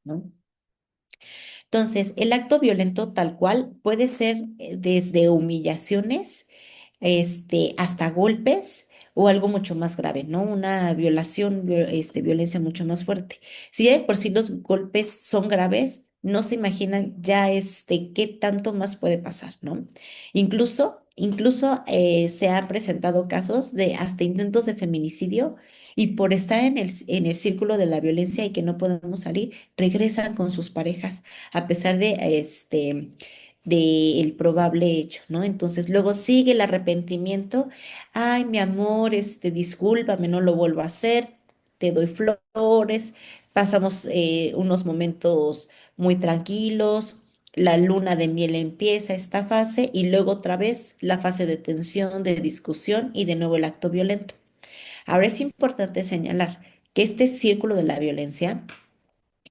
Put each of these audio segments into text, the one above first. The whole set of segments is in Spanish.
¿no? Entonces, el acto violento tal cual puede ser desde humillaciones, hasta golpes o algo mucho más grave, ¿no? Una violación, violencia mucho más fuerte. Si ya de por sí los golpes son graves, no se imaginan ya qué tanto más puede pasar, ¿no? Incluso se han presentado casos de hasta intentos de feminicidio y por estar en el círculo de la violencia y que no podemos salir, regresan con sus parejas a pesar del probable hecho, ¿no? Entonces luego sigue el arrepentimiento. Ay, mi amor, discúlpame, no lo vuelvo a hacer, te doy flores, pasamos unos momentos muy tranquilos, la luna de miel empieza esta fase y luego otra vez la fase de tensión, de discusión y de nuevo el acto violento. Ahora es importante señalar que este círculo de la violencia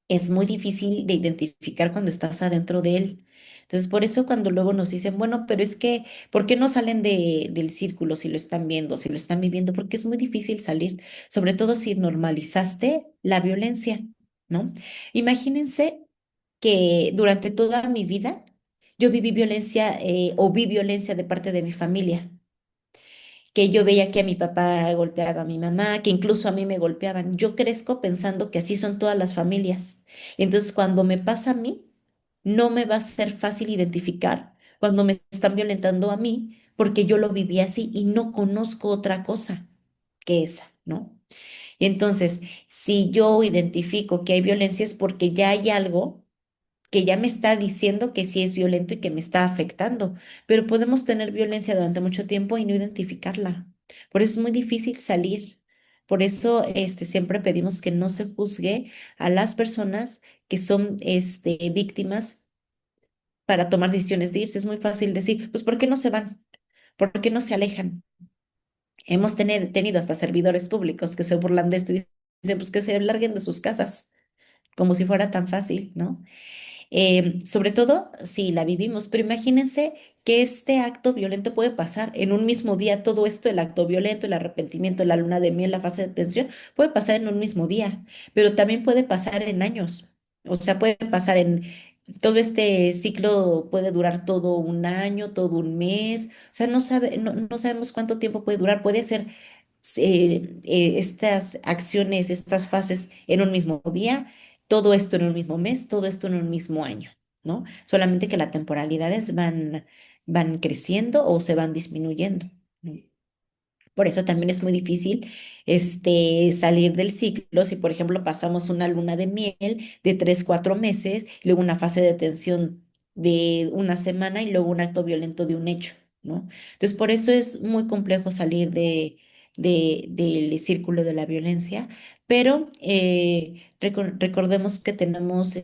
es muy difícil de identificar cuando estás adentro de él. Entonces, por eso cuando luego nos dicen, bueno, pero es que, ¿por qué no salen del círculo si lo están viendo, si lo están viviendo? Porque es muy difícil salir, sobre todo si normalizaste la violencia, ¿no? Imagínense que durante toda mi vida yo viví violencia o vi violencia de parte de mi familia, que yo veía que a mi papá golpeaba a mi mamá, que incluso a mí me golpeaban. Yo crezco pensando que así son todas las familias. Y entonces cuando me pasa a mí, no me va a ser fácil identificar cuando me están violentando a mí, porque yo lo viví así y no conozco otra cosa que esa, ¿no? Y entonces, si yo identifico que hay violencia es porque ya hay algo que ya me está diciendo que sí es violento y que me está afectando, pero podemos tener violencia durante mucho tiempo y no identificarla. Por eso es muy difícil salir. Por eso siempre pedimos que no se juzgue a las personas que son víctimas para tomar decisiones de irse. Es muy fácil decir, pues ¿por qué no se van? ¿Por qué no se alejan? Hemos tenido hasta servidores públicos que se burlan de esto y dicen, pues que se larguen de sus casas, como si fuera tan fácil, ¿no? Sobre todo si la vivimos, pero imagínense que este acto violento puede pasar en un mismo día, todo esto, el acto violento, el arrepentimiento, la luna de miel, la fase de tensión, puede pasar en un mismo día, pero también puede pasar en años, o sea, puede pasar todo este ciclo puede durar todo un año, todo un mes, o sea, no sabemos cuánto tiempo puede durar, puede ser estas acciones, estas fases en un mismo día, todo esto en un mismo mes, todo esto en un mismo año, ¿no? Solamente que las temporalidades van creciendo o se van disminuyendo, ¿no? Por eso también es muy difícil salir del ciclo si, por ejemplo, pasamos una luna de miel de 3, 4 meses, luego una fase de tensión de una semana y luego un acto violento de un hecho, ¿no? Entonces, por eso es muy complejo salir del círculo de la violencia, pero recordemos que tenemos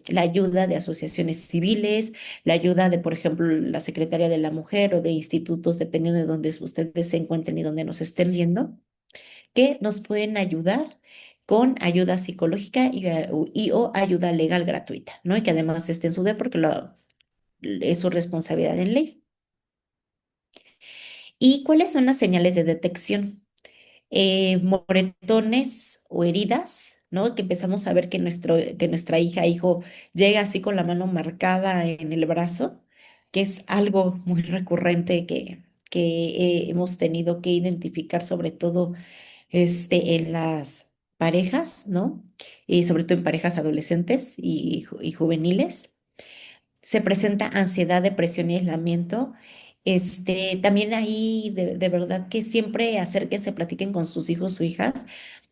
la ayuda de asociaciones civiles, la ayuda de, por ejemplo, la Secretaría de la Mujer o de institutos, dependiendo de donde ustedes se encuentren y donde nos estén viendo, que nos pueden ayudar con ayuda psicológica o ayuda legal gratuita, ¿no? Y que además esté en su D porque es su responsabilidad en ley. ¿Y cuáles son las señales de detección? Moretones o heridas, ¿no? Que empezamos a ver que nuestra hija, hijo, llega así con la mano marcada en el brazo, que es algo muy recurrente que hemos tenido que identificar, sobre todo en las parejas, ¿no? Y sobre todo en parejas adolescentes y juveniles. Se presenta ansiedad, depresión y aislamiento. También ahí de verdad que siempre acérquense, platiquen con sus hijos o hijas,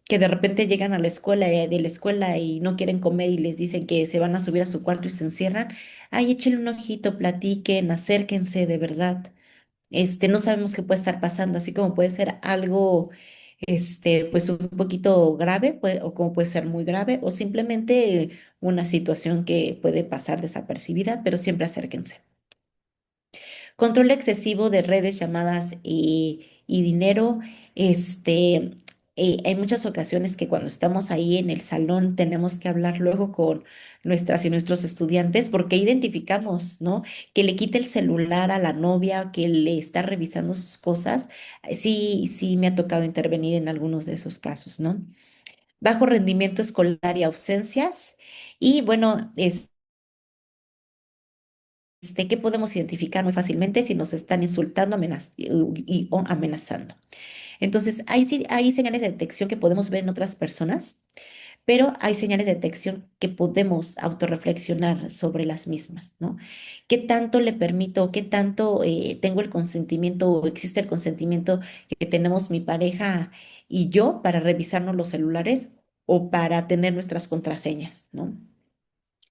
que de repente llegan a la escuela, de la escuela y no quieren comer y les dicen que se van a subir a su cuarto y se encierran. Ay, échenle un ojito, platiquen, acérquense, de verdad. No sabemos qué puede estar pasando, así como puede ser algo, pues un poquito grave, o como puede ser muy grave, o simplemente una situación que puede pasar desapercibida, pero siempre acérquense. Control excesivo de redes, llamadas y dinero. Este, hay muchas ocasiones que cuando estamos ahí en el salón tenemos que hablar luego con nuestras y nuestros estudiantes porque identificamos, ¿no? Que le quite el celular a la novia, que le está revisando sus cosas. Sí, sí me ha tocado intervenir en algunos de esos casos, ¿no? bajo rendimiento escolar y ausencias. Y bueno, ¿qué podemos identificar muy fácilmente si nos están insultando o amenazando? Entonces, hay señales de detección que podemos ver en otras personas, pero hay señales de detección que podemos autorreflexionar sobre las mismas, ¿no? ¿Qué tanto le permito, qué tanto tengo el consentimiento o existe el consentimiento que tenemos mi pareja y yo para revisarnos los celulares o para tener nuestras contraseñas, ¿no?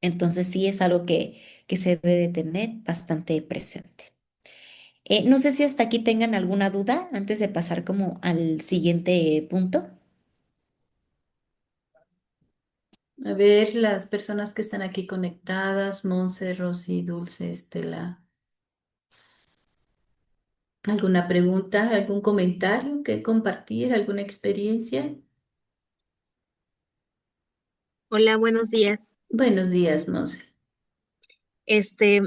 Entonces sí es algo que se debe de tener bastante presente. No sé si hasta aquí tengan alguna duda antes de pasar como al siguiente punto. A ver, las personas que están aquí conectadas, Monse, Rosy, Dulce, Estela, ¿alguna pregunta, algún comentario que compartir, alguna experiencia? Hola, buenos días. Buenos días, Monse. Este,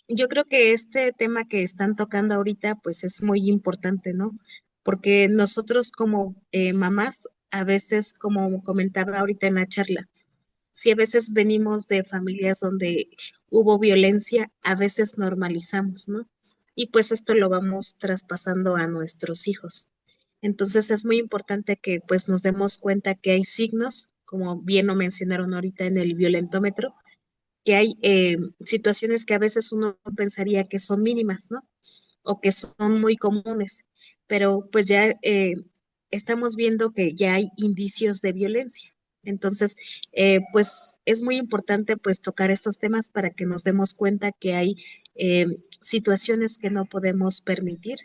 yo creo que este tema que están tocando ahorita, pues es muy importante, ¿no? Porque nosotros como mamás, a veces, como comentaba ahorita en la charla, si a veces venimos de familias donde hubo violencia, a veces normalizamos, ¿no? Y pues esto lo vamos traspasando a nuestros hijos. Entonces es muy importante que pues nos demos cuenta que hay signos, como bien lo mencionaron ahorita en el violentómetro, que hay situaciones que a veces uno pensaría que son mínimas, ¿no? O que son muy comunes, pero pues ya estamos viendo que ya hay indicios de violencia. Entonces, pues es muy importante pues tocar estos temas para que nos demos cuenta que hay eh, situaciones que no podemos permitir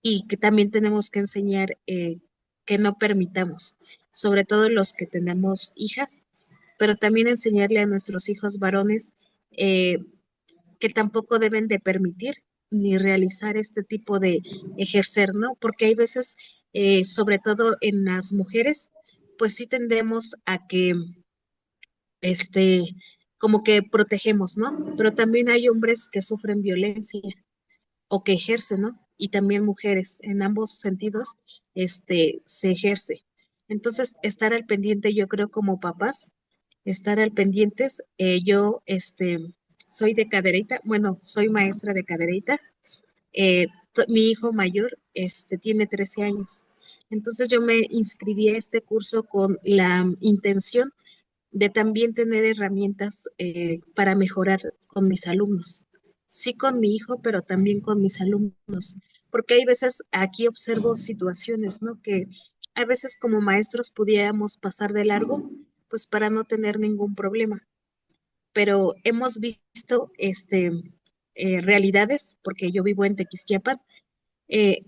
y que también tenemos que enseñar que no permitamos, sobre todo los que tenemos hijas, pero también enseñarle a nuestros hijos varones eh, que tampoco deben de permitir ni realizar este tipo de ejercer, ¿no? Porque hay veces, sobre todo en las mujeres, pues sí tendemos a que, este, como que protegemos, ¿no? Pero también hay hombres que sufren violencia o que ejercen, ¿no? Y también mujeres, en ambos sentidos, se ejerce. Entonces, estar al pendiente, yo creo, como papás, estar al pendientes. Yo, soy de cadereita, bueno, soy maestra de cadereita. Mi hijo mayor, tiene 13 años. Entonces, yo me inscribí a este curso con la intención de también tener herramientas para mejorar con mis alumnos. Sí con mi hijo, pero también con mis alumnos, porque hay veces aquí observo situaciones, ¿no? Que a veces como maestros pudiéramos pasar de largo, pues para no tener ningún problema, pero hemos visto realidades, porque yo vivo en Tequisquiapan,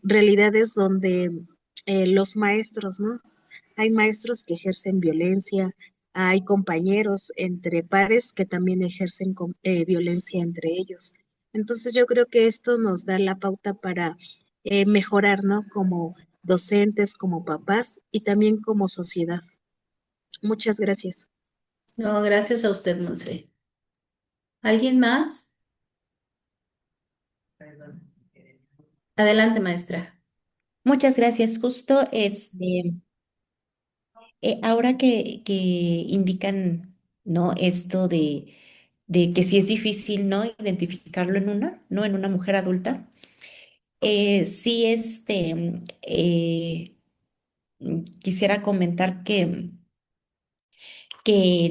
realidades donde los maestros, ¿no? Hay maestros que ejercen violencia, hay compañeros entre pares que también ejercen violencia entre ellos. Entonces yo creo que esto nos da la pauta para mejorar, ¿no? Como docentes, como papás y también como sociedad. Muchas gracias. No, gracias a usted, Monse. ¿Alguien más? Adelante, maestra. Muchas gracias. Justo ahora que indican, ¿no? Esto de que sí es difícil, ¿no? Identificarlo en ¿no? En una mujer adulta. Sí, quisiera comentar que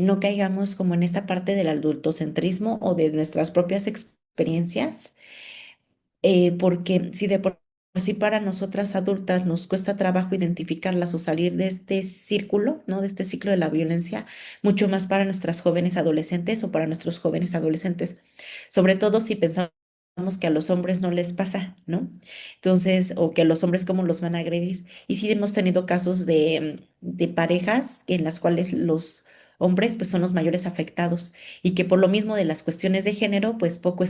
no caigamos como en esta parte del adultocentrismo o de nuestras propias experiencias, porque si de por sí para nosotras adultas nos cuesta trabajo identificarlas o salir de este círculo, ¿no? De este ciclo de la violencia, mucho más para nuestras jóvenes adolescentes o para nuestros jóvenes adolescentes, sobre todo si pensamos que a los hombres no les pasa, ¿no? Entonces, o que a los hombres cómo los van a agredir. Y sí hemos tenido casos de parejas en las cuales los hombres pues son los mayores afectados y que por lo mismo de las cuestiones de género pues poco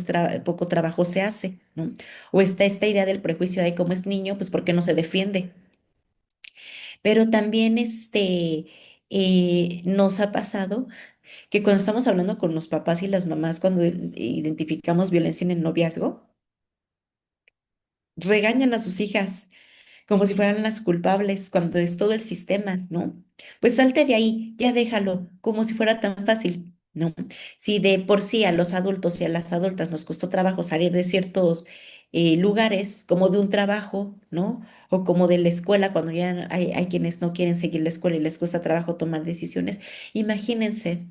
trabajo se hace, ¿no? O está esta idea del prejuicio de cómo es niño, pues ¿por qué no se defiende? Pero también nos ha pasado que cuando estamos hablando con los papás y las mamás, cuando identificamos violencia en el noviazgo, regañan a sus hijas como si fueran las culpables, cuando es todo el sistema, ¿no? Pues salte de ahí, ya déjalo, como si fuera tan fácil, ¿no? Si de por sí a los adultos y a las adultas nos costó trabajo salir de ciertos lugares, como de un trabajo, ¿no? O como de la escuela, cuando ya hay quienes no quieren seguir la escuela y les cuesta trabajo tomar decisiones, imagínense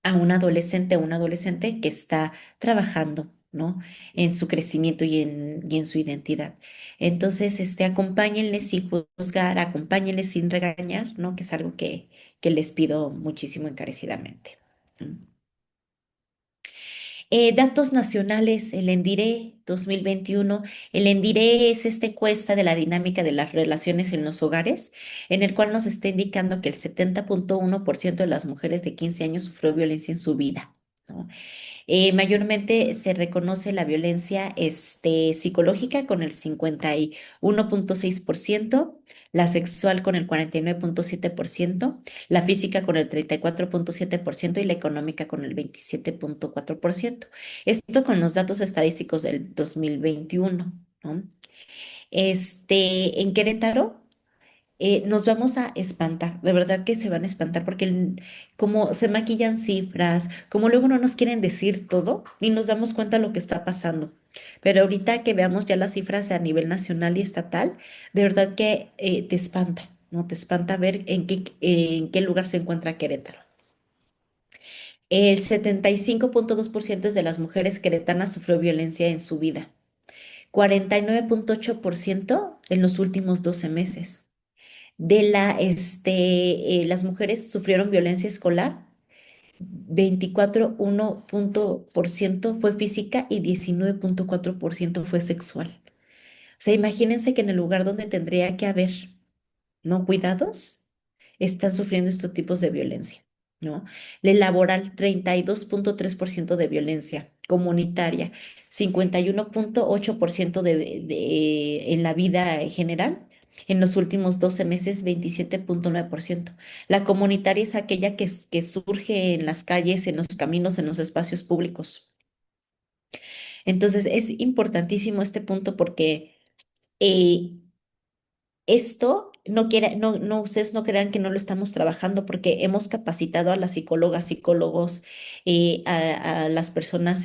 a un adolescente o un adolescente que está trabajando, ¿no? En su crecimiento y en su identidad. Entonces, acompáñenles sin juzgar, acompáñenles sin regañar, ¿no? Que es algo que les pido muchísimo encarecidamente. ¿No? Datos nacionales, el ENDIRE 2021. El ENDIRE es esta encuesta de la dinámica de las relaciones en los hogares, en el cual nos está indicando que el 70.1% de las mujeres de 15 años sufrió violencia en su vida, ¿no? Mayormente se reconoce la violencia psicológica con el 51.6%, la sexual con el 49.7%, la física con el 34.7% y la económica con el 27.4%. Esto con los datos estadísticos del 2021, ¿no? En Querétaro nos vamos a espantar, de verdad que se van a espantar porque como se maquillan cifras, como luego no nos quieren decir todo, ni nos damos cuenta de lo que está pasando. Pero ahorita que veamos ya las cifras a nivel nacional y estatal, de verdad que te espanta, ¿no? Te espanta ver en qué lugar se encuentra Querétaro. El 75.2% de las mujeres queretanas sufrió violencia en su vida, 49.8% en los últimos 12 meses. Las mujeres sufrieron violencia escolar, 24.1% fue física y 19.4% fue sexual. O sea, imagínense que en el lugar donde tendría que haber, ¿no? Cuidados, están sufriendo estos tipos de violencia, ¿no? La laboral, 32.3% de violencia comunitaria, 51.8% en la vida en general. En los últimos 12 meses, 27.9%. La comunitaria es aquella que surge en las calles, en los caminos, en los espacios públicos. Entonces, es importantísimo este punto porque eh, esto no quiere, no, ustedes no crean que no lo estamos trabajando porque hemos capacitado a las psicólogas, psicólogos, a las personas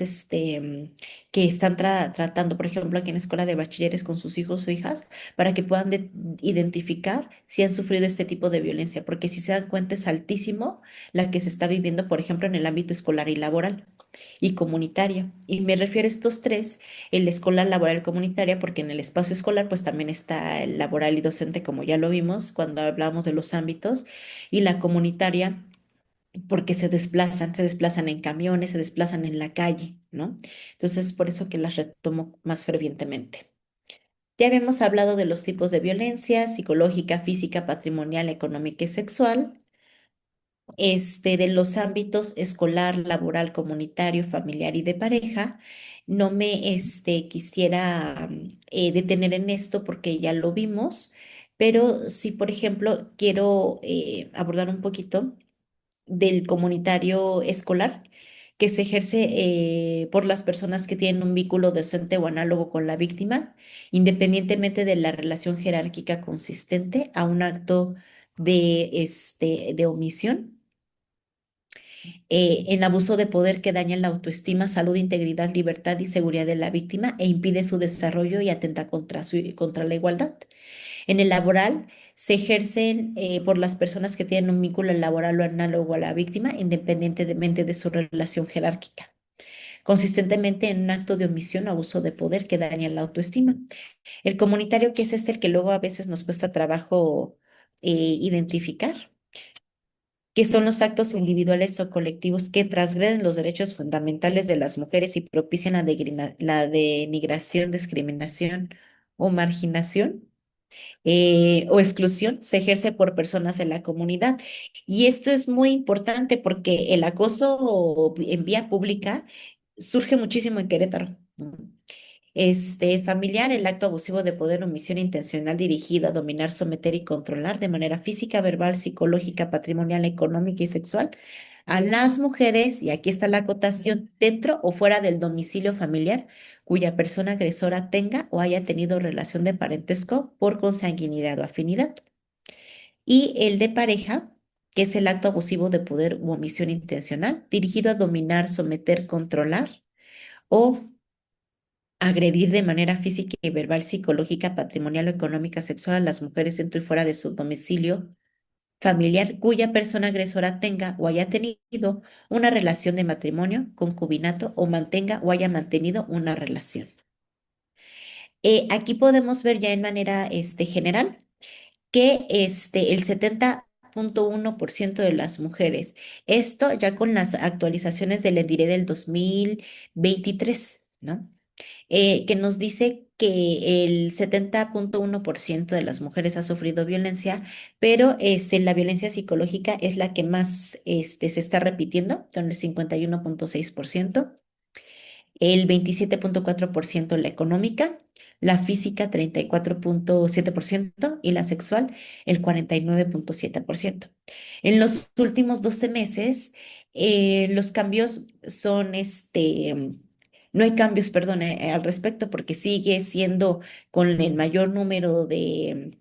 que están tratando, por ejemplo, aquí en la escuela de bachilleres con sus hijos o hijas, para que puedan identificar si han sufrido este tipo de violencia, porque si se dan cuenta es altísimo la que se está viviendo, por ejemplo, en el ámbito escolar y laboral y comunitaria. Y me refiero a estos tres, el escolar, laboral, comunitaria, porque en el espacio escolar pues también está el laboral y docente, como ya lo vimos cuando hablábamos de los ámbitos, y la comunitaria porque se desplazan en camiones, se desplazan en la calle, ¿no? Entonces, por eso que las retomo más fervientemente. Ya habíamos hablado de los tipos de violencia psicológica, física, patrimonial, económica y sexual, de los ámbitos escolar, laboral, comunitario, familiar y de pareja. No me quisiera detener en esto porque ya lo vimos, pero sí, por ejemplo, quiero abordar un poquito del comunitario escolar que se ejerce por las personas que tienen un vínculo docente o análogo con la víctima, independientemente de la relación jerárquica consistente a un acto de omisión en abuso de poder que daña la autoestima, salud, integridad, libertad y seguridad de la víctima e impide su desarrollo y atenta contra la igualdad. En el laboral se ejercen por las personas que tienen un vínculo laboral o análogo a la víctima, independientemente de su relación jerárquica, consistentemente en un acto de omisión o abuso de poder que daña la autoestima. El comunitario, que es el que luego a veces nos cuesta trabajo identificar, que son los actos individuales o colectivos que transgreden los derechos fundamentales de las mujeres y propician la denigración, discriminación o marginación o exclusión, se ejerce por personas en la comunidad. Y esto es muy importante porque el acoso en vía pública surge muchísimo en Querétaro, ¿no? Familiar, el acto abusivo de poder, omisión intencional dirigido a dominar, someter y controlar de manera física, verbal, psicológica, patrimonial, económica y sexual A las mujeres, y aquí está la acotación, dentro o fuera del domicilio familiar, cuya persona agresora tenga o haya tenido relación de parentesco por consanguinidad o afinidad. Y el de pareja, que es el acto abusivo de poder u omisión intencional, dirigido a dominar, someter, controlar o agredir de manera física y verbal, psicológica, patrimonial o económica, sexual a las mujeres dentro y fuera de su domicilio familiar cuya persona agresora tenga o haya tenido una relación de matrimonio, concubinato o mantenga o haya mantenido una relación. Aquí podemos ver ya en manera general que el 70,1% de las mujeres, esto ya con las actualizaciones del ENDIRE del 2023, ¿no? Que nos dice que el 70,1% de las mujeres ha sufrido violencia, pero la violencia psicológica es la que más se está repitiendo, con el 51,6%, el 27,4% la económica, la física 34,7% y la sexual el 49,7%. En los últimos 12 meses, los cambios son no hay cambios, perdón, al respecto porque sigue siendo con el mayor número de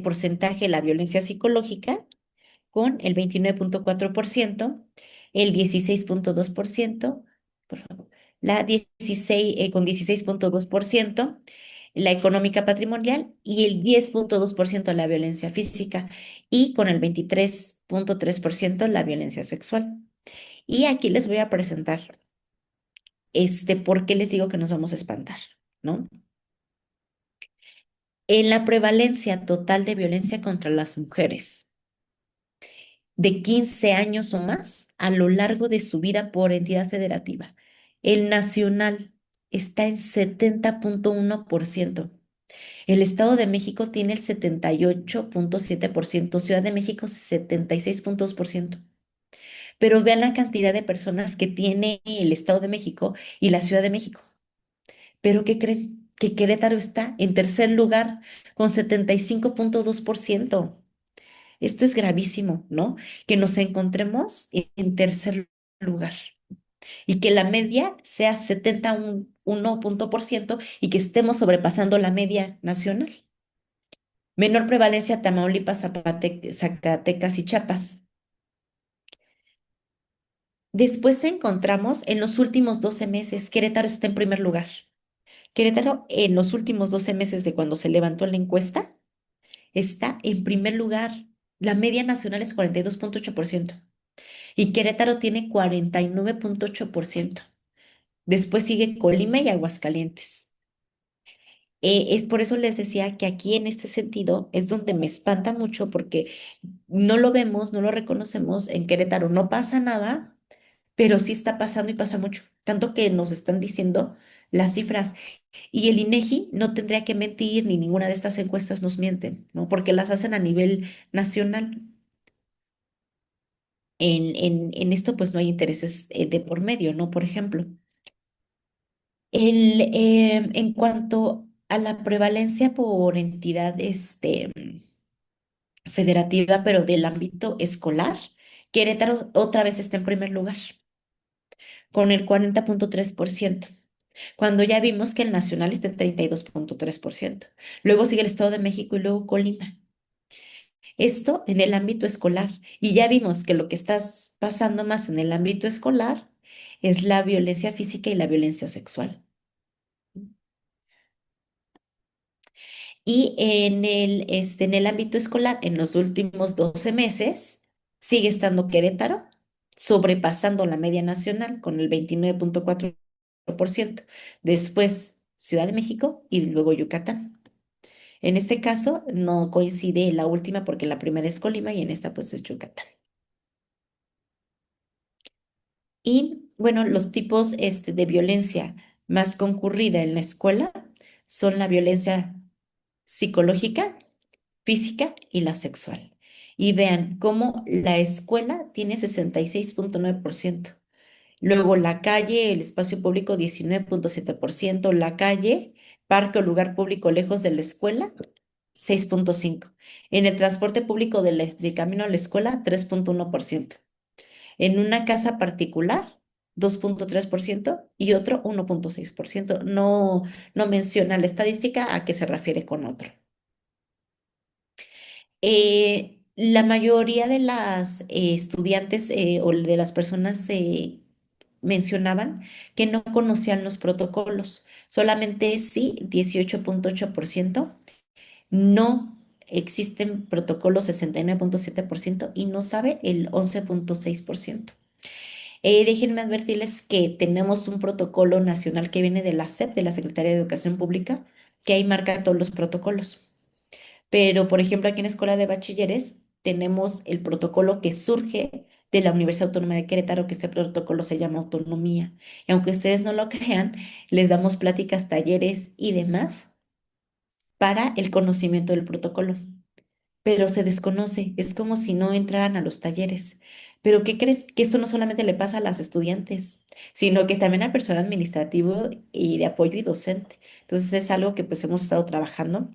porcentaje la violencia psicológica con el 29,4%, el 16,2%, por favor, la 16, con 16,2%, la económica patrimonial y el 10,2% la violencia física y con el 23,3% la violencia sexual. Y aquí les voy a presentar por qué les digo que nos vamos a espantar, ¿no? En la prevalencia total de violencia contra las mujeres de 15 años o más a lo largo de su vida por entidad federativa. El nacional está en 70,1%. El Estado de México tiene el 78,7%. Ciudad de México 76,2%. Pero vean la cantidad de personas que tiene el Estado de México y la Ciudad de México. ¿Pero qué creen? Que Querétaro está en tercer lugar con 75,2%. Esto es gravísimo, ¿no? Que nos encontremos en tercer lugar y que la media sea 71% y que estemos sobrepasando la media nacional. Menor prevalencia Tamaulipas, Zacatecas y Chiapas. Después encontramos en los últimos 12 meses, Querétaro está en primer lugar. Querétaro en los últimos 12 meses de cuando se levantó la encuesta está en primer lugar. La media nacional es 42,8%. Y Querétaro tiene 49,8%. Después sigue Colima y Aguascalientes. Es por eso les decía que aquí en este sentido es donde me espanta mucho porque no lo vemos, no lo reconocemos. En Querétaro no pasa nada, pero sí está pasando y pasa mucho. Tanto que nos están diciendo las cifras. Y el INEGI no tendría que mentir, ni ninguna de estas encuestas nos mienten, ¿no? Porque las hacen a nivel nacional. En esto pues no hay intereses de por medio, ¿no? Por ejemplo. En cuanto a la prevalencia por entidad federativa, pero del ámbito escolar, Querétaro otra vez está en primer lugar, con el 40,3%, cuando ya vimos que el nacional está en 32,3%. Luego sigue el Estado de México y luego Colima. Esto en el ámbito escolar. Y ya vimos que lo que está pasando más en el ámbito escolar es la violencia física y la violencia sexual. Y en el ámbito escolar, en los últimos 12 meses, sigue estando Querétaro, sobrepasando la media nacional con el 29,4%. Después, Ciudad de México y luego Yucatán. En este caso, no coincide la última porque la primera es Colima y en esta pues es Yucatán. Y bueno, los tipos de violencia más concurrida en la escuela son la violencia psicológica, física y la sexual. Y vean cómo la escuela tiene 66,9%. Luego la calle, el espacio público 19,7%. La calle, parque o lugar público lejos de la escuela 6,5%. En el transporte público de camino a la escuela 3,1%. En una casa particular, 2,3% y otro 1,6%. No, no menciona la estadística a qué se refiere con otro. La mayoría de las estudiantes o de las personas mencionaban que no conocían los protocolos. Solamente sí, 18,8%. No existen protocolos, 69,7%, y no sabe el 11,6%. Déjenme advertirles que tenemos un protocolo nacional que viene de la SEP, de la Secretaría de Educación Pública, que ahí marca todos los protocolos. Pero, por ejemplo, aquí en Escuela de Bachilleres tenemos el protocolo que surge de la Universidad Autónoma de Querétaro, que este protocolo se llama Autonomía. Y aunque ustedes no lo crean, les damos pláticas, talleres y demás para el conocimiento del protocolo, pero se desconoce, es como si no entraran a los talleres. Pero ¿qué creen? Que esto no solamente le pasa a las estudiantes, sino que también al personal administrativo y de apoyo y docente. Entonces es algo que pues hemos estado trabajando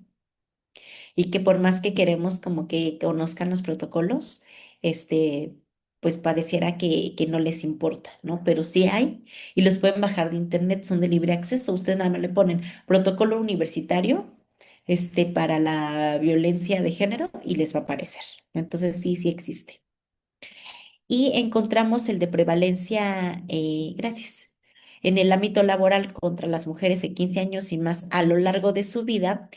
y que por más que queremos como que conozcan los protocolos, este, pues pareciera que no les importa, ¿no? Pero sí hay y los pueden bajar de internet, son de libre acceso. Ustedes nada más le ponen protocolo universitario, para la violencia de género y les va a aparecer. Entonces sí, sí existe. Y encontramos el de prevalencia, gracias, en el ámbito laboral contra las mujeres de 15 años y más a lo largo de su vida.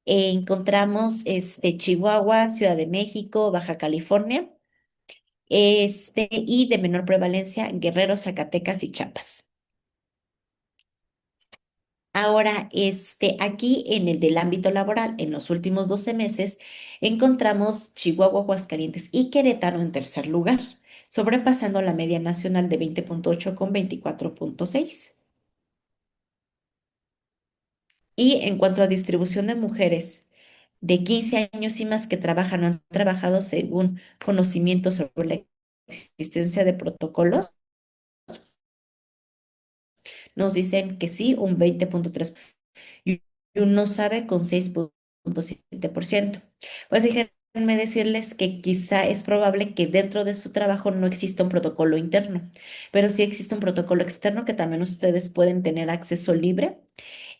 Encontramos Chihuahua, Ciudad de México, Baja California, y de menor prevalencia, Guerrero, Zacatecas y Chiapas. Ahora, aquí en el del ámbito laboral, en los últimos 12 meses, encontramos Chihuahua, Aguascalientes y Querétaro en tercer lugar, sobrepasando la media nacional de 20,8 con 24,6. Y en cuanto a distribución de mujeres de 15 años y más que trabajan o han trabajado según conocimiento sobre la existencia de protocolos, nos dicen que sí, un 20,3 y uno sabe con 6,7%. Pues déjenme decirles que quizá es probable que dentro de su trabajo no exista un protocolo interno, pero sí existe un protocolo externo que también ustedes pueden tener acceso libre,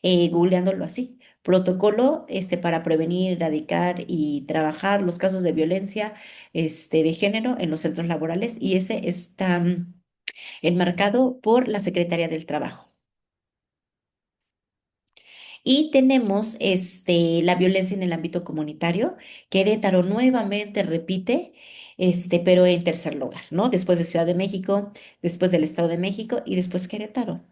googleándolo así. Protocolo para prevenir, erradicar y trabajar los casos de violencia de género en los centros laborales, y ese está enmarcado por la Secretaría del Trabajo. Y tenemos la violencia en el ámbito comunitario. Querétaro nuevamente repite, pero en tercer lugar, ¿no? Después de Ciudad de México, después del Estado de México y después Querétaro,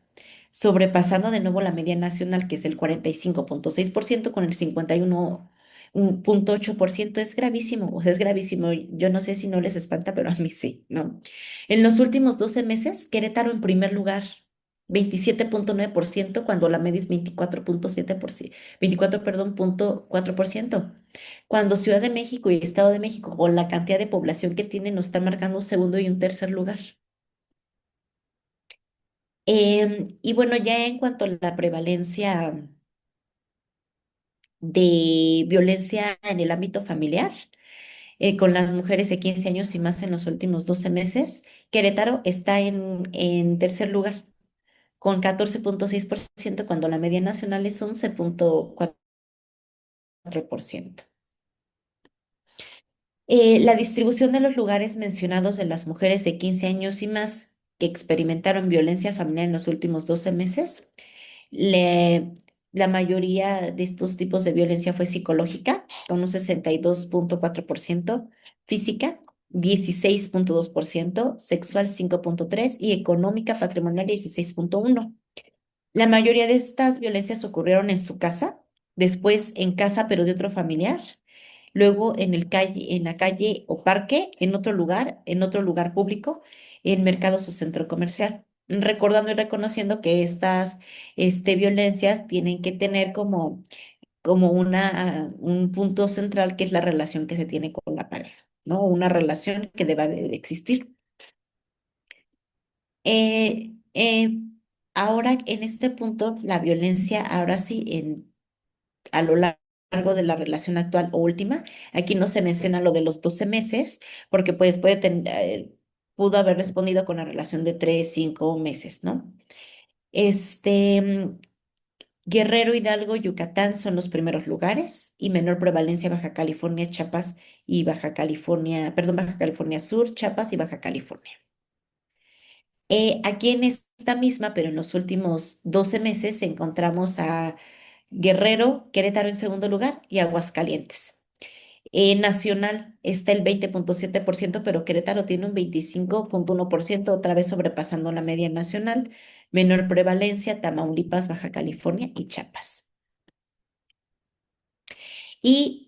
sobrepasando de nuevo la media nacional, que es el 45,6% con el 51,8%. Es gravísimo, o sea, es gravísimo. Yo no sé si no les espanta, pero a mí sí, ¿no? En los últimos 12 meses, Querétaro en primer lugar, 27,9%, cuando la media es 24,7%, 24, perdón, 0,4%. Cuando Ciudad de México y Estado de México, con la cantidad de población que tienen, nos está marcando un segundo y un tercer lugar. Y bueno, ya en cuanto a la prevalencia de violencia en el ámbito familiar, con las mujeres de 15 años y más en los últimos 12 meses, Querétaro está en tercer lugar, con 14,6%, cuando la media nacional es 11,4%. La distribución de los lugares mencionados de las mujeres de 15 años y más que experimentaron violencia familiar en los últimos 12 meses. La mayoría de estos tipos de violencia fue psicológica, con un 62,4%, física, 16,2%, sexual, 5,3%, y económica patrimonial, 16,1%. La mayoría de estas violencias ocurrieron en su casa, después en casa pero de otro familiar, luego en la calle o parque, en otro lugar público, en mercados o centro comercial. Recordando y reconociendo que estas violencias tienen que tener como un punto central, que es la relación que se tiene con la pareja, ¿no? Una relación que deba de existir. Eh, eh, Ahora, en este punto, la violencia, ahora sí, a lo largo de la relación actual o última, aquí no se menciona lo de los 12 meses, porque pues puede tener, pudo haber respondido con la relación de 3, 5 meses, ¿no? Este, Guerrero, Hidalgo, Yucatán son los primeros lugares y menor prevalencia Baja California, Chiapas y Baja California, perdón, Baja California Sur, Chiapas y Baja California. Aquí en esta misma, pero en los últimos 12 meses, encontramos a Guerrero, Querétaro en segundo lugar y Aguascalientes. Nacional está el 20,7%, pero Querétaro tiene un 25,1%, otra vez sobrepasando la media nacional. Menor prevalencia, Tamaulipas, Baja California y Chiapas. Y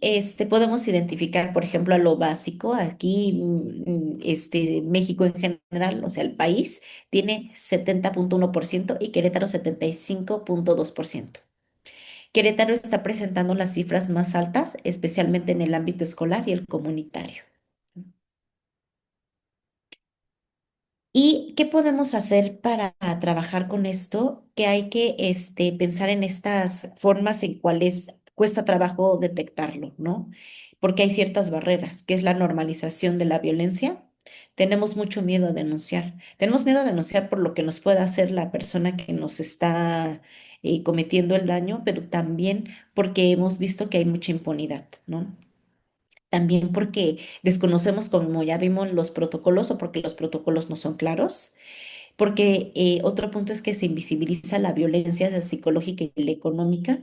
podemos identificar, por ejemplo, a lo básico. Aquí, México en general, o sea, el país, tiene 70,1% y Querétaro 75,2%. Querétaro está presentando las cifras más altas, especialmente en el ámbito escolar y el comunitario. ¿Y qué podemos hacer para trabajar con esto? Que hay que pensar en estas formas en cuales cuesta trabajo detectarlo, ¿no? Porque hay ciertas barreras, que es la normalización de la violencia. Tenemos mucho miedo a denunciar. Tenemos miedo a denunciar por lo que nos pueda hacer la persona que nos está cometiendo el daño, pero también porque hemos visto que hay mucha impunidad, ¿no? También porque desconocemos, como ya vimos, los protocolos o porque los protocolos no son claros, porque otro punto es que se invisibiliza la violencia psicológica y la económica.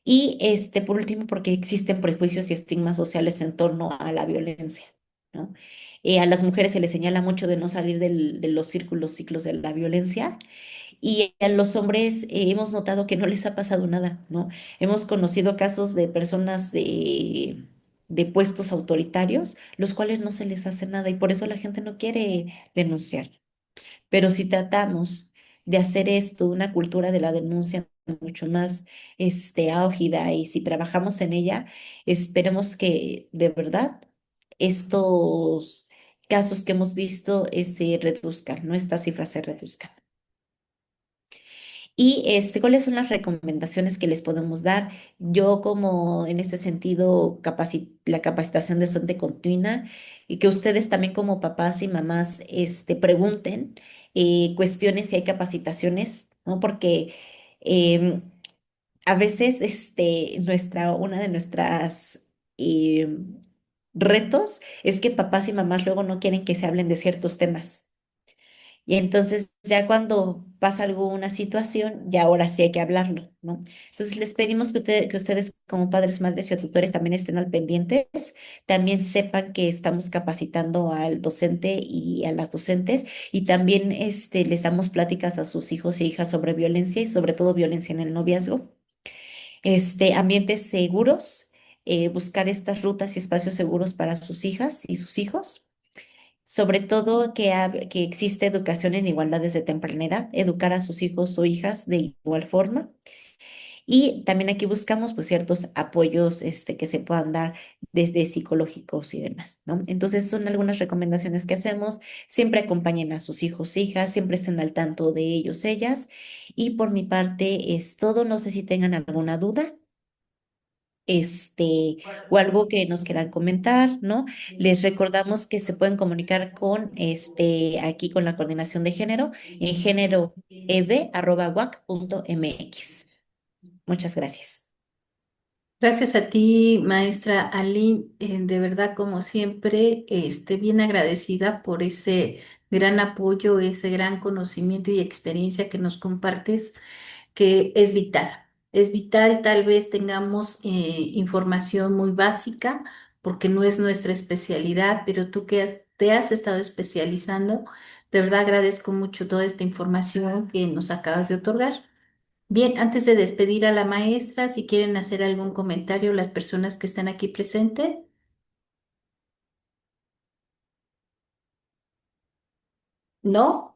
Y por último, porque existen prejuicios y estigmas sociales en torno a la violencia, ¿no? A las mujeres se les señala mucho de no salir de los ciclos de la violencia y a los hombres hemos notado que no les ha pasado nada, ¿no? Hemos conocido casos de personas de puestos autoritarios, los cuales no se les hace nada y por eso la gente no quiere denunciar. Pero si tratamos de hacer esto, una cultura de la denuncia mucho más álgida y si trabajamos en ella, esperemos que de verdad estos casos que hemos visto se reduzcan, ¿no? Estas cifras se reduzcan. Y ¿cuáles son las recomendaciones que les podemos dar? Yo como en este sentido, la capacitación de sonde continua y que ustedes también como papás y mamás pregunten, cuestiones si hay capacitaciones, ¿no? Porque em, a veces una de nuestras retos es que papás y mamás luego no quieren que se hablen de ciertos temas. Y entonces ya cuando pasa alguna situación, ya ahora sí hay que hablarlo, ¿no? Entonces les pedimos que ustedes como padres, madres y o tutores también estén al pendientes, también sepan que estamos capacitando al docente y a las docentes y también les damos pláticas a sus hijos e hijas sobre violencia y sobre todo violencia en el noviazgo. Ambientes seguros, buscar estas rutas y espacios seguros para sus hijas y sus hijos. Sobre todo que existe educación en igualdad desde temprana edad, educar a sus hijos o hijas de igual forma. Y también aquí buscamos pues ciertos apoyos que se puedan dar desde psicológicos y demás, ¿no? Entonces son algunas recomendaciones que hacemos. Siempre acompañen a sus hijos, hijas, siempre estén al tanto de ellos, ellas. Y por mi parte es todo. No sé si tengan alguna duda o algo que nos quieran comentar, ¿no? Les recordamos que se pueden comunicar con aquí con la coordinación de género en géneroed@wac.mx. Muchas gracias. Gracias a ti, maestra Aline, de verdad, como siempre, bien agradecida por ese gran apoyo, ese gran conocimiento y experiencia que nos compartes, que es vital. Es vital, tal vez tengamos información muy básica, porque no es nuestra especialidad, pero tú que te has estado especializando, de verdad agradezco mucho toda esta información que nos acabas de otorgar. Bien, antes de despedir a la maestra, si quieren hacer algún comentario las personas que están aquí presentes. ¿No?